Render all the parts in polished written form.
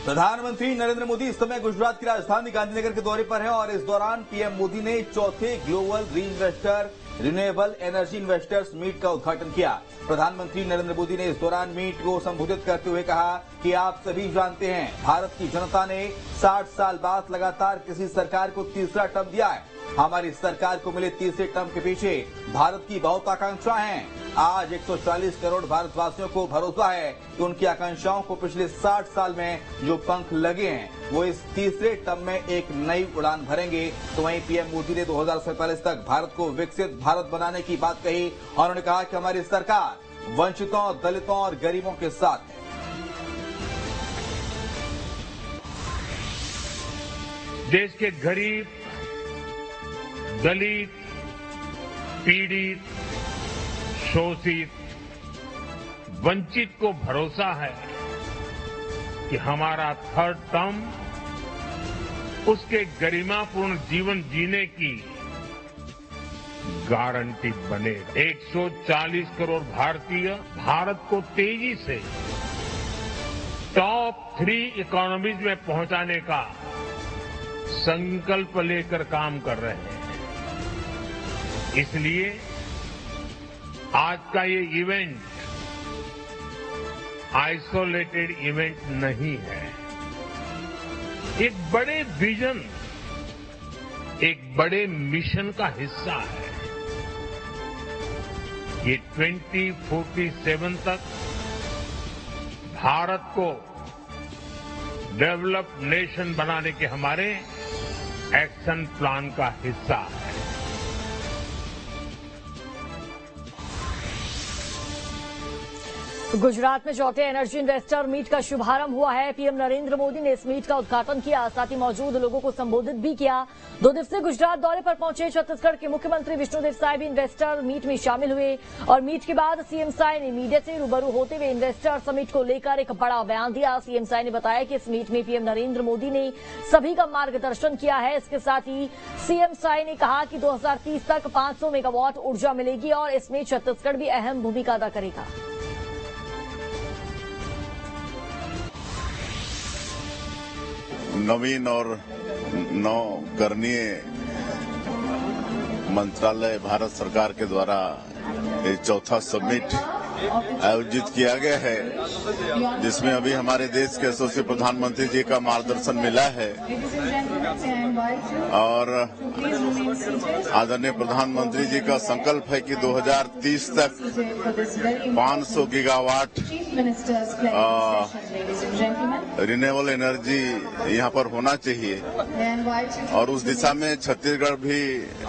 प्रधानमंत्री नरेंद्र मोदी इस समय गुजरात की राजधानी गांधीनगर के दौरे पर हैं और इस दौरान पीएम मोदी ने चौथे global reinvestor renewable energy investors meet का उद्घाटन किया। प्रधानमंत्री नरेंद्र मोदी ने इस दौरान मीट को संबोधित करते हुए कहा कि आप सभी जानते हैं, भारत की जनता ने 60 साल बाद लगातार किसी सरकार को तीसरा टर्म दिया है। हमारी सरकार को मिले तीसरे टर्म के पीछे भारत की बहुत आकांक्षा है। आज 140 करोड़ भारतवासियों को भरोसा है कि उनकी आकांक्षाओं को पिछले 60 साल में जो पंख लगे हैं वो इस तीसरे टर्म में एक नई उड़ान भरेंगे। तो वहीं पीएम मोदी ने 2047 तक भारत को विकसित भारत बनाने की बात कही और उन्होंने कहा कि हमारी सरकार वंचितों, दलितों और गरीबों के साथ है। देश के गरीब, दलित, पीड़ित, शोषित, वंचित को भरोसा है कि हमारा थर्ड टर्म उसके गरिमापूर्ण जीवन जीने की गारंटी बनेगा। 140 करोड़ भारतीय भारत को तेजी से टॉप 3 इकोनॉमीज में पहुंचाने का संकल्प लेकर काम कर रहे हैं। इसलिए आज का ये इवेंट आइसोलेटेड इवेंट नहीं है, एक बड़े विजन, एक बड़े मिशन का हिस्सा है। ये 2047 तक भारत को डेवलप्ड नेशन बनाने के हमारे एक्शन प्लान का हिस्सा है। गुजरात में चौथे एनर्जी इन्वेस्टर मीट का शुभारंभ हुआ है। पीएम नरेंद्र मोदी ने इस मीट का उद्घाटन किया, साथ ही मौजूद लोगों को संबोधित भी किया। 2 दिवसीय गुजरात दौरे पर पहुंचे छत्तीसगढ़ के मुख्यमंत्री विष्णुदेव साय भी इन्वेस्टर मीट में शामिल हुए और मीट के बाद सीएम साय ने मीडिया से रूबरू होते हुए इन्वेस्टर समिट को लेकर एक बड़ा बयान दिया। सीएम साय ने बताया कि इस मीट में पीएम नरेंद्र मोदी ने सभी का मार्गदर्शन किया है। इसके साथ ही सीएम साय ने कहा कि 2030 तक 500 मेगावाट ऊर्जा मिलेगी और इसमें छत्तीसगढ़ भी अहम भूमिका अदा करेगा। नवीन और नवकरणीय मंत्रालय भारत सरकार के द्वारा एक चौथा समिट आयोजित किया गया है, जिसमें अभी हमारे देश के यशस्वी प्रधानमंत्री जी का मार्गदर्शन मिला है और आदरणीय प्रधानमंत्री जी का संकल्प है कि 2030 तक 500 गीगावाट रिन्यूएबल एनर्जी यहाँ पर होना चाहिए और उस दिशा में छत्तीसगढ़ भी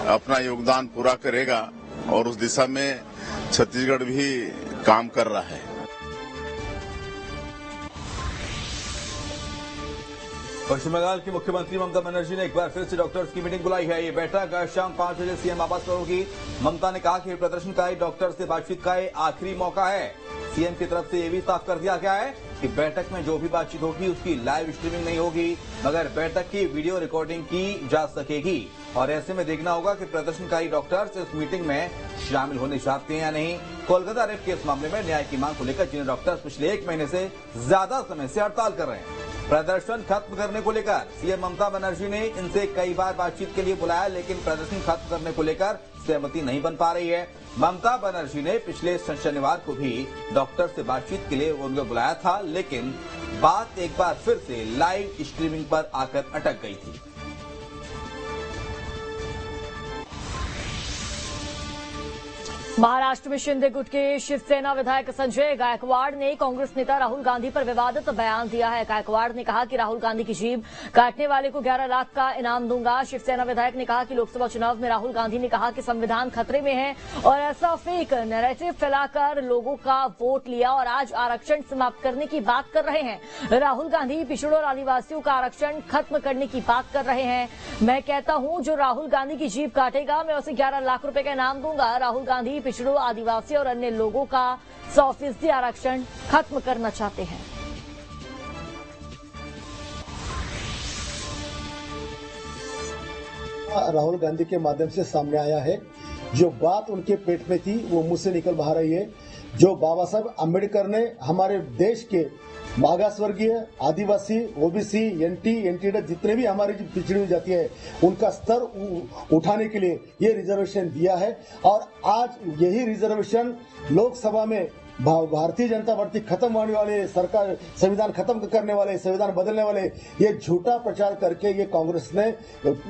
अपना योगदान पूरा करेगा और उस दिशा में छत्तीसगढ़ भी काम कर रहा है। पश्चिम बंगाल की मुख्यमंत्री ममता बनर्जी ने एक बार फिर से डॉक्टर्स की मीटिंग बुलाई है। ये बैठक आज शाम 5 बजे सीएम आवास पर होगी। ममता ने कहा कि प्रदर्शनकारी डॉक्टर्स से बातचीत का ये आखिरी मौका है। सीएम की तरफ से ये भी साफ कर दिया गया है कि बैठक में जो भी बातचीत होगी उसकी लाइव स्ट्रीमिंग नहीं होगी, मगर बैठक की वीडियो रिकॉर्डिंग की जा सकेगी और ऐसे में देखना होगा कि प्रदर्शनकारी डॉक्टर्स इस मीटिंग में शामिल होने चाहते हैं या नहीं। कोलकाता रेप केस मामले में न्याय की मांग को लेकर जिन डॉक्टर्स पिछले 1 महीने से ज्यादा समय से हड़ताल कर रहे हैं, प्रदर्शन खत्म करने को लेकर सीएम ममता बनर्जी ने इनसे कई बार बातचीत के लिए बुलाया, लेकिन प्रदर्शन खत्म करने को लेकर सहमति नहीं बन पा रही है। ममता बनर्जी ने पिछले शनिवार को भी डॉक्टर से बातचीत के लिए उनको बुलाया था, लेकिन बात एक बार फिर से लाइव स्ट्रीमिंग पर आकर अटक गई थी। महाराष्ट्र में शिंदे गुट के शिवसेना विधायक संजय गायकवाड़ ने कांग्रेस नेता राहुल गांधी पर विवादित बयान दिया है। गायकवाड़ ने कहा कि राहुल गांधी की जीभ काटने वाले को 11 लाख का इनाम दूंगा। शिवसेना विधायक ने कहा कि लोकसभा चुनाव में राहुल गांधी ने कहा कि संविधान खतरे में है और ऐसा फेक नैरेटिव फैलाकर लोगों का वोट लिया और आज आरक्षण समाप्त करने की बात कर रहे हैं। राहुल गांधी पिछड़ों और आदिवासियों का आरक्षण खत्म करने की बात कर रहे हैं। मैं कहता हूं जो राहुल गांधी की जीभ काटेगा मैं उसे 11 लाख रुपए का इनाम दूंगा। राहुल गांधी पिछड़ों, आदिवासी और अन्य लोगों का 100% आरक्षण खत्म करना चाहते हैं। राहुल गांधी के माध्यम से सामने आया है। जो बात उनके पेट में थी वो मुंह से निकल बाहर आई है। जो बाबा साहब अम्बेडकर ने हमारे देश के मागासवर्गीय, आदिवासी, ओबीसी, एनटी जितने भी हमारी पिछड़ी हुई जाति है उनका स्तर उठाने के लिए ये रिजर्वेशन दिया है। और आज यही रिजर्वेशन लोकसभा में भारतीय जनता पार्टी खत्म होने वाले, सरकार संविधान खत्म करने वाले, संविधान बदलने वाले ये झूठा प्रचार करके ये कांग्रेस ने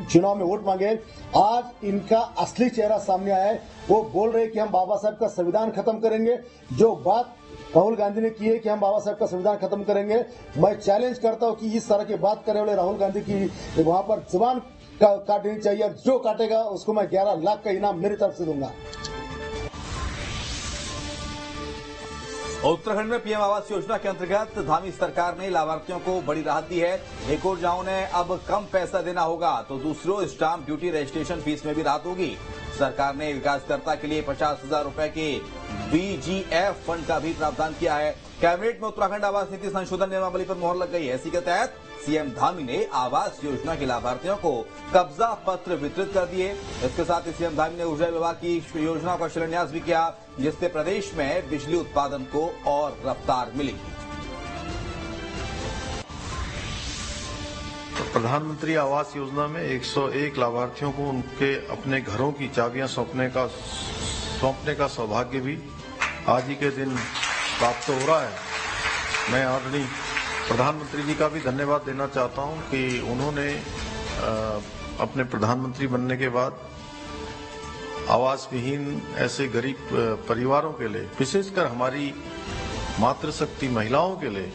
चुनाव में वोट मांगे। आज इनका असली चेहरा सामने आया है। वो बोल रहे कि हम बाबा साहब का संविधान खत्म करेंगे। जो बात राहुल गांधी ने की है कि हम बाबा साहब का संविधान खत्म करेंगे, मैं चैलेंज करता हूं कि इस तरह की बात करने वाले राहुल गांधी की वहां पर जुबान काटनी चाहिए। और जो काटेगा उसको मैं 11 लाख का इनाम मेरी तरफ से दूंगा। उत्तराखंड में पीएम आवास योजना के अंतर्गत धामी सरकार ने लाभार्थियों को बड़ी राहत दी है। एक और जहां उन्हें अब कम पैसा देना होगा तो दूसरों स्टाम्प ड्यूटी रजिस्ट्रेशन फीस में भी राहत होगी। सरकार ने विकासकर्ता के लिए 50,000 रुपए के बीजीएफ फंड का भी प्रावधान किया है। कैबिनेट में उत्तराखंड आवास नीति संशोधन नियमावली पर मोहर लग गई है। इसी के तहत सीएम धामी ने आवास योजना के लाभार्थियों को कब्जा पत्र वितरित कर दिए। इसके साथ ही सीएम धामी ने ऊर्जा विभाग की योजना का शिलान्यास भी किया, जिससे प्रदेश में बिजली उत्पादन को और रफ्तार मिलेगी। प्रधानमंत्री आवास योजना में 101 लाभार्थियों को उनके अपने घरों की चाबियां सौंपने का सौभाग्य भी आज ही के दिन प्राप्त हो रहा है। मैं आदरणीय प्रधानमंत्री जी का भी धन्यवाद देना चाहता हूं कि उन्होंने अपने प्रधानमंत्री बनने के बाद आवास विहीन ऐसे गरीब परिवारों के लिए, विशेषकर हमारी मातृशक्ति महिलाओं के लिए,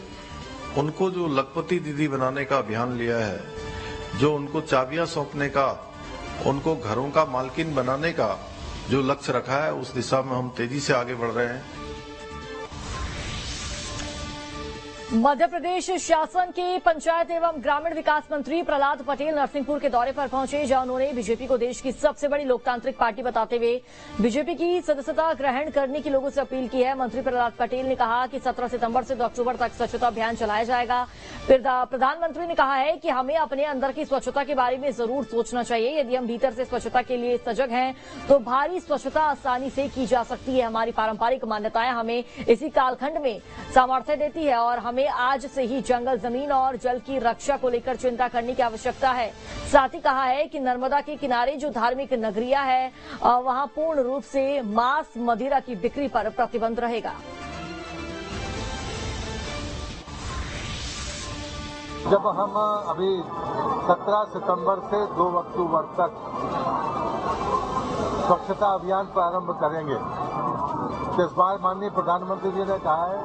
उनको जो लखपति दीदी बनाने का अभियान लिया है, जो उनको चाबियां सौंपने का, उनको घरों का मालकिन बनाने का जो लक्ष्य रखा है, उस दिशा में हम तेजी से आगे बढ़ रहे हैं। मध्य प्रदेश शासन के पंचायत एवं ग्रामीण विकास मंत्री प्रहलाद पटेल नरसिंहपुर के दौरे पर पहुंचे, जहां उन्होंने बीजेपी को देश की सबसे बड़ी लोकतांत्रिक पार्टी बताते हुए बीजेपी की सदस्यता ग्रहण करने की लोगों से अपील की है। मंत्री प्रहलाद पटेल ने कहा कि 17 सितंबर से 2 अक्टूबर तक स्वच्छता अभियान चलाया जाएगा। प्रधानमंत्री ने कहा है कि हमें अपने अंदर की स्वच्छता के बारे में जरूर सोचना चाहिए। यदि हम भीतर से स्वच्छता के लिए सजग हैं तो बाहरी स्वच्छता आसानी से की जा सकती है। हमारी पारंपरिक मान्यताएं हमें इसी कालखंड में सामर्थ्य देती है और हमें आज से ही जंगल, जमीन और जल की रक्षा को लेकर चिंता करने की आवश्यकता है। साथ ही कहा है कि नर्मदा के किनारे जो धार्मिक नगरियां है वहां पूर्ण रूप से मांस मदिरा की बिक्री पर प्रतिबंध रहेगा। जब हम अभी 17 सितंबर से 2 अक्टूबर तक स्वच्छता अभियान प्रारंभ करेंगे, तो इस बार माननीय प्रधानमंत्री जी ने कहा है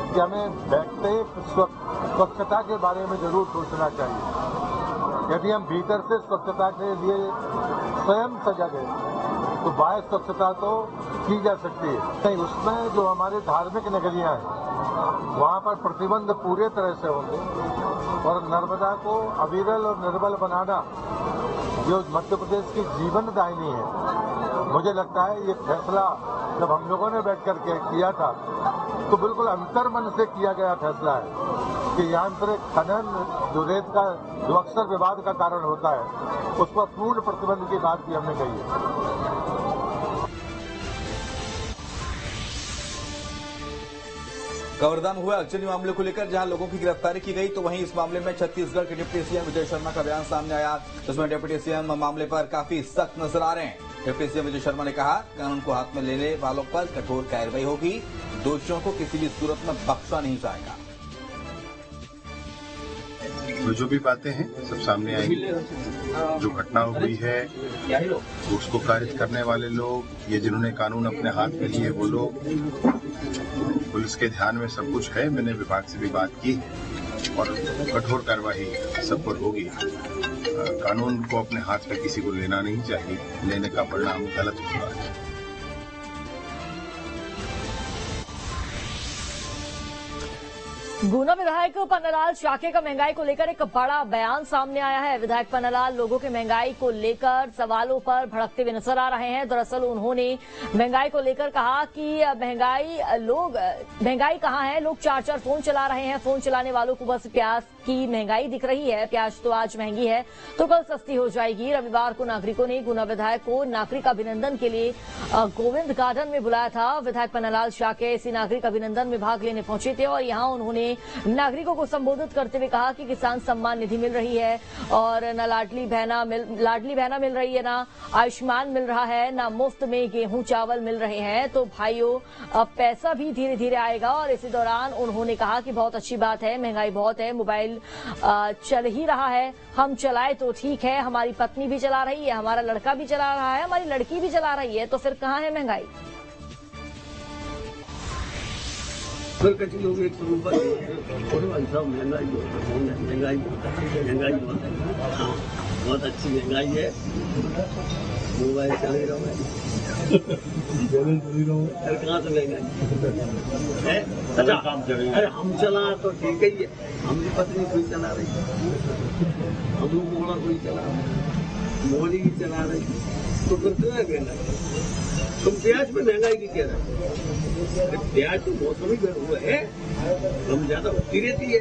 कि हमें बैठते स्वच्छता के बारे में जरूर सोचना चाहिए। यदि हम भीतर से स्वच्छता के लिए स्वयं सजग हैं तो बाहर स्वच्छता तो की जा सकती है। नहीं, उसमें जो हमारे धार्मिक नगरियां हैं वहां पर प्रतिबंध पूरे तरह से होंगे और नर्मदा को अविरल और निर्मल बनाना जो मध्य प्रदेश की जीवनदायिनी है, मुझे लगता है ये फैसला जब हम लोगों ने बैठ कर के किया था तो बिल्कुल अंतर्मन से किया गया फैसला है कि यांत्रिक खनन जो रेत का जो अक्सर विवाद का कारण होता है उस पर पूर्ण प्रतिबंध की बात भी हमने कही है। कवर्धा में हुए आगजनी मामले को लेकर जहां लोगों की गिरफ्तारी की गई, तो वहीं इस मामले में छत्तीसगढ़ के डिप्टी सीएम विजय शर्मा का बयान सामने आया। जिसमें डिप्टी सीएम मामले पर काफी सख्त नजर आ रहे हैं। डिप्टी सीएम विजय शर्मा ने कहा, कानून को हाथ में लेने वालों पर कठोर कार्रवाई होगी, दोषियों को किसी भी सूरत में बख्शा नहीं जाएगा। जो भी बातें हैं सब सामने आएंगी। जो घटना हुई है उसको कारित करने वाले लोग, ये जिन्होंने कानून अपने हाथ में लिए वो लोग, पुलिस के ध्यान में सब कुछ है। मैंने विभाग से भी बात की है और कठोर कार्रवाई सब पर होगी। कानून को अपने हाथ में किसी को लेना नहीं चाहिए, लेने का परिणाम गलत होगा। गुना विधायक पन्नालाल शाक्य का महंगाई को लेकर एक बड़ा बयान सामने आया है। विधायक पन्नालाल लोगों के महंगाई को लेकर सवालों पर भड़कते हुए नजर आ रहे हैं। दरअसल उन्होंने महंगाई को लेकर कहा कि महंगाई कहाँ है, लोग 4-4 फोन चला रहे हैं। फोन चलाने वालों को बस प्याज की महंगाई दिख रही है। प्याज तो आज महंगी है तो कल सस्ती हो जाएगी। रविवार को नागरिकों ने गुना विधायक को नागरिक अभिनंदन के लिए गोविंद गार्डन में बुलाया था। विधायक पन्नालाल शाक्य इसी नागरिक अभिनंदन में भाग लेने पहुंचे थे और यहां उन्होंने उन्होंने नागरिकों को संबोधित करते हुए कहा कि किसान सम्मान निधि मिल रही है और न लाडली बहना मिल रही है, ना आयुष्मान मिल रहा है, ना मुफ्त में गेहूं चावल मिल रहे हैं। तो भाइयों, अब पैसा भी धीरे धीरे आएगा। और इसी दौरान उन्होंने कहा कि बहुत अच्छी बात है, महंगाई बहुत है, मोबाइल चल ही रहा है, हम चलाए तो ठीक है, हमारी पत्नी भी चला रही है, हमारा लड़का भी चला रहा है, हमारी लड़की भी चला रही है, तो फिर कहाँ है महंगाई? कुछ लोग एक महंगाई बहुत अच्छी महंगाई है, मोबाइल चल ही रहा है, कहाँ से महंगाई है? अच्छा, अरे हम चला तो ठीक ही है, हमारी पत्नी कोई चला रही है, हम लोग मोड़ा कोई चला रही, मोदी भी चला रही, तो फिर क्यों है महंगाई? तुम प्याज में महंगाई की कह रहे हो? प्याज तो मौसमी हुआ है, हम ज्यादा होती रहती है।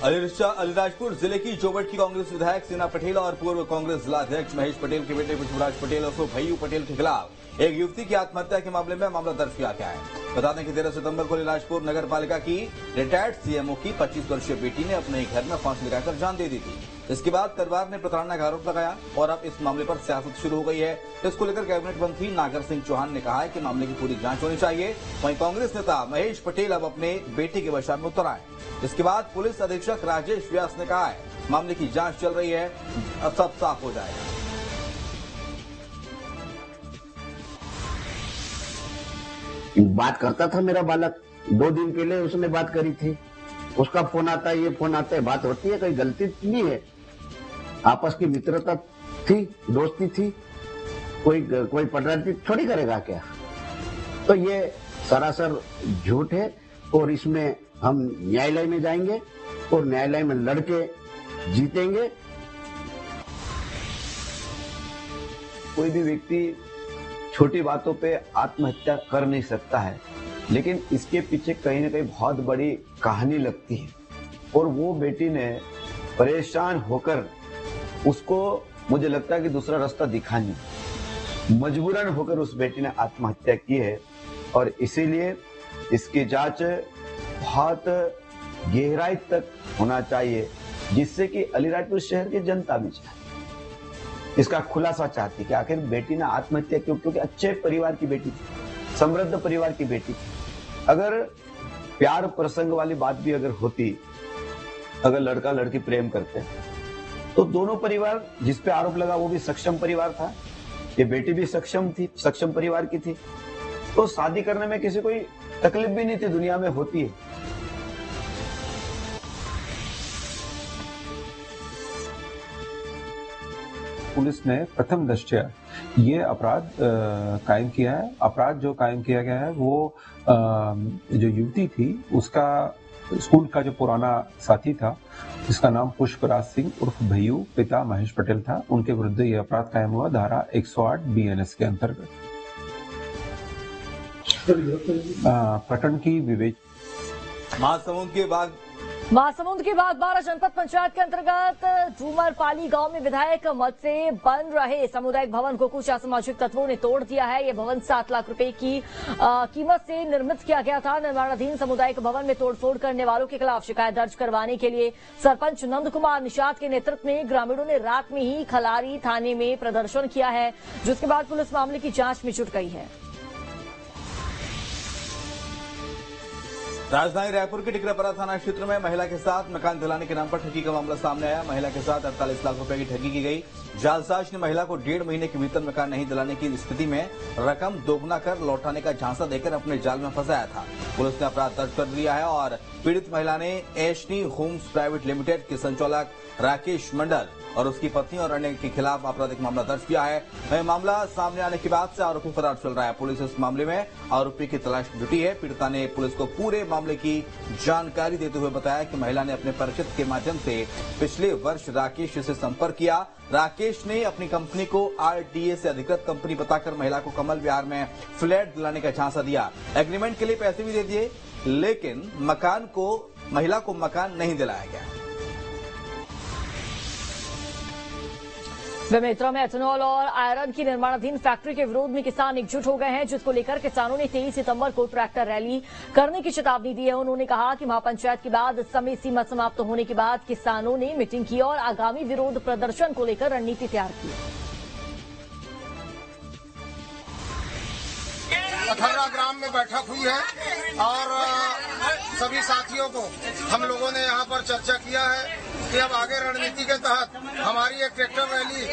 अलीराजपुर जिले की जोबट की कांग्रेस विधायक सेना पटेल और पूर्व कांग्रेस जिलाध्यक्ष महेश पटेल के बेटे पुष्पराज पटेल और भैयू पटेल के खिलाफ एक युवती की आत्महत्या के मामले में मामला दर्ज किया गया है। बता दें कि 13 सितंबर को अलीराजपुर नगर पालिका की रिटायर्ड सीएमओ की 25 वर्षीय बेटी ने अपने घर में फांसी लगाकर जान दे दी थी। इसके बाद परिवार ने प्रताड़ना का आरोप लगाया और अब इस मामले पर सियासत शुरू हो गई है। इसको लेकर कैबिनेट मंत्री नागर सिंह चौहान ने कहा है कि मामले की पूरी जांच होनी चाहिए। वहीं कांग्रेस नेता महेश पटेल अब अपने बेटे के बचाव में उतर आए। इसके बाद पुलिस अधीक्षक राजेश व्यास ने कहा है मामले की जांच चल रही है, अब सब साफ हो जाएगा। बात करता था मेरा बालक, 2 दिन पहले उसने बात करी थी, उसका फोन आता है, ये फोन आता है, बात होती है, कोई गलती नहीं है, आपस की मित्रता थी, दोस्ती थी, कोई पटराटी थोड़ी करेगा क्या? तो ये सरासर झूठ है और इसमें हम न्यायालय में जाएंगे और न्यायालय में लड़के जीतेंगे। कोई भी व्यक्ति छोटी बातों पे आत्महत्या कर नहीं सकता है, लेकिन इसके पीछे कहीं ना कहीं बहुत बड़ी कहानी लगती है। और वो बेटी ने परेशान होकर, उसको मुझे लगता है कि दूसरा रास्ता दिखा नहीं, मजबूरन होकर उस बेटी ने आत्महत्या की है। और इसीलिए इसकी जांच बहुत गहराई तक होना चाहिए, जिससे कि अलीराजपुर शहर की जनता भी चाहे, इसका खुलासा चाहती कि आखिर बेटी ने आत्महत्या क्यों? क्योंकि अच्छे परिवार की बेटी थी, समृद्ध परिवार की बेटी थी। अगर प्यार प्रसंग वाली बात भी अगर होती, अगर लड़का लड़की प्रेम करते, तो दोनों परिवार, जिस पे आरोप लगा वो भी सक्षम परिवार था, ये बेटी भी सक्षम थी, सक्षम परिवार की थी, तो शादी करने में किसी कोई तकलीफ भी नहीं थी, दुनिया में होती है। पुलिस ने प्रथम दृष्टया ये अपराध कायम किया है। अपराध जो कायम किया गया है वो जो युवती थी उसका स्कूल का जो पुराना साथी था, जिसका नाम पुष्पराज सिंह उर्फ भैयू, पिता महेश पटेल था, उनके विरुद्ध ये अपराध कायम हुआ धारा 108 BNS के अंतर्गत। प्रकरण की विवेचना महासमुंद के बाद 12 जनपद पंचायत के अंतर्गत डूमरपाली गांव में विधायक मद से बन रहे सामुदायिक भवन को कुछ असामाजिक तत्वों ने तोड़ दिया है। यह भवन 7 लाख रुपए की कीमत से निर्मित किया गया था। निर्माणाधीन सामुदायिक भवन में तोड़फोड़ करने वालों के खिलाफ शिकायत दर्ज करवाने के लिए सरपंच नंद कुमार निषाद के नेतृत्व में ग्रामीणों ने रात में ही खलारी थाने में प्रदर्शन किया है, जिसके बाद पुलिस मामले की जांच में जुट गई है। राजधानी रायपुर के टिकरापरा थाना क्षेत्र में महिला के साथ मकान दिलाने के नाम पर ठगी का मामला सामने आया। महिला के साथ 48 लाख रुपए की ठगी की गई। जालसाज ने महिला को 1.5 महीने के भीतर मकान नहीं दिलाने की स्थिति में रकम दोगुना कर लौटाने का झांसा देकर अपने जाल में फंसाया था। पुलिस ने अपराध दर्ज कर दिया है और पीड़ित महिला ने एशनी होम्स प्राइवेट लिमिटेड के संचालक राकेश मंडल और उसकी पत्नी और अन्य के खिलाफ आपराधिक मामला दर्ज किया है। वह मामला सामने आने के बाद से आरोपी फरार चल रहा है। पुलिस इस मामले में आरोपी की तलाश में जुटी है। पीड़िता ने पुलिस को पूरे मामले की जानकारी देते हुए बताया कि महिला ने अपने परिचित के माध्यम से पिछले वर्ष राकेश से संपर्क किया। राकेश ने अपनी कंपनी को RTA से अधिकृत कंपनी बताकर महिला को कमल विहार में फ्लैट दिलाने का झांसा दिया। एग्रीमेंट के लिए पैसे भी दे दिए, लेकिन महिला को मकान नहीं दिलाया गया। बेमेतरा में एथेनॉल और आयरन की निर्माणाधीन फैक्ट्री के विरोध में किसान एकजुट हो गए हैं, जिसको लेकर किसानों ने 23 सितंबर को ट्रैक्टर रैली करने की चेतावनी दी है। उन्होंने कहा कि महापंचायत के बाद समय सीमा समाप्त होने के बाद किसानों ने मीटिंग की और आगामी विरोध प्रदर्शन को लेकर रणनीति तैयार की। अठर्रा ग्राम में बैठक हुई है और सभी साथियों को हम लोगों ने यहाँ पर चर्चा किया है कि अब आगे रणनीति के तहत हमारी एक ट्रैक्टर रैली